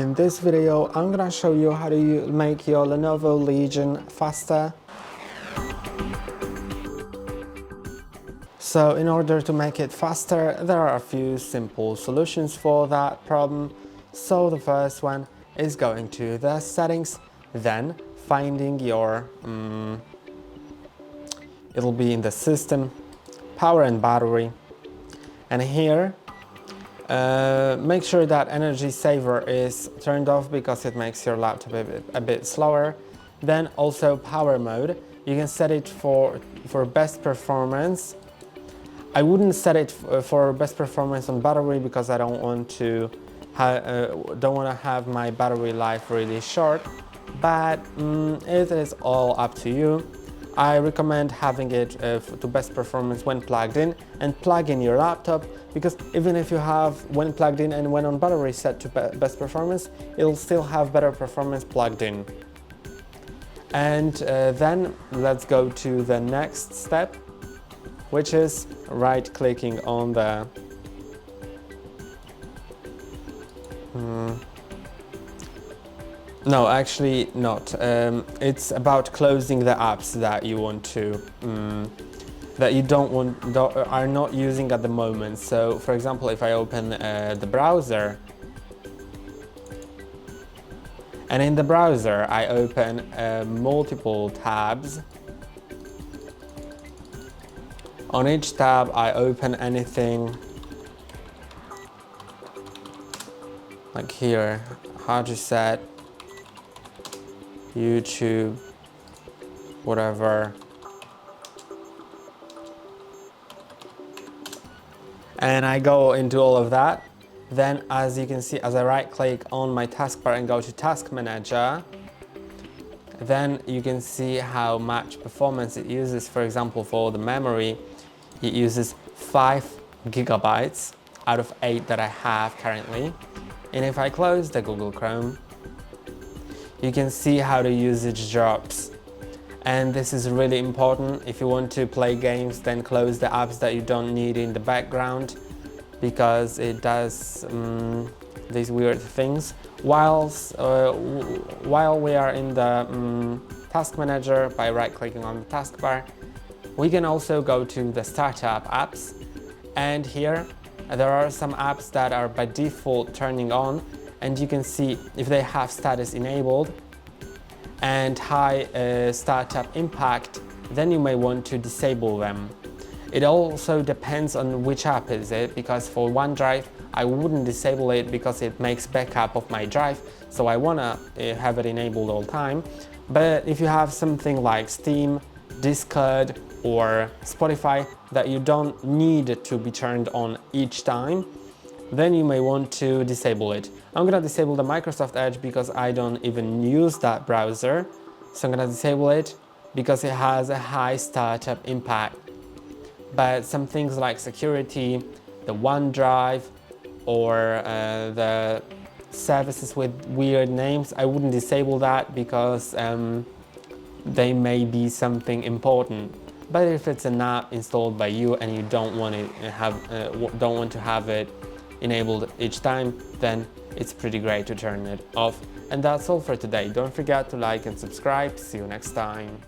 In this video, I'm gonna show you how to make your Lenovo Legion faster. So in order to make it faster, there are a few simple solutions for that problem. So the first one is going to the settings, then finding your, it'll be in the system, power and battery. And here, make sure that energy saver is turned off because it makes your laptop a bit slower. Then also power mode, you can set it for best performance. I wouldn't set it for best performance on battery because I don't want to have my battery life really short, but it is all up to you. I recommend having it to best performance when plugged in, and plug in your laptop, because even if you have when plugged in and when on battery set to best performance, it'll still have better performance plugged in. And then let's go to the next step, which is right clicking on the no, actually not. It's about closing the apps that you want to that you are not using at the moment. So for example, if I open the browser, and in the browser I open multiple tabs. On each tab I open anything like here, HardReset, YouTube, whatever. And I go into all of that. Then as you can see, as I right click on my taskbar and go to Task Manager, then you can see how much performance it uses. For example, for the memory, it uses 5 gigabytes out of 8 that I have currently. And if I close the Google Chrome, you can see how the usage drops. And this is really important. If you want to play games, then close the apps that you don't need in the background, because it does these weird things. While we are in the Task Manager, by right-clicking on the taskbar, we can also go to the Startup apps. And here, there are some apps that are by default turning on, and you can see if they have status enabled and high startup impact, then you may want to disable them. It also depends on which app is it, because for OneDrive I wouldn't disable it because it makes backup of my drive, so I wanna have it enabled all the time. But if you have something like Steam, Discord or Spotify that you don't need to be turned on each time, then you may want to disable it. I'm gonna disable the Microsoft Edge because I don't even use that browser. So I'm gonna disable it because it has a high startup impact. But some things like security, the OneDrive, or the services with weird names, I wouldn't disable that because they may be something important. But if it's an app installed by you and you don't want to have it enabled each time, then it's pretty great to turn it off. And that's all for today. Don't forget to like and subscribe. See you next time.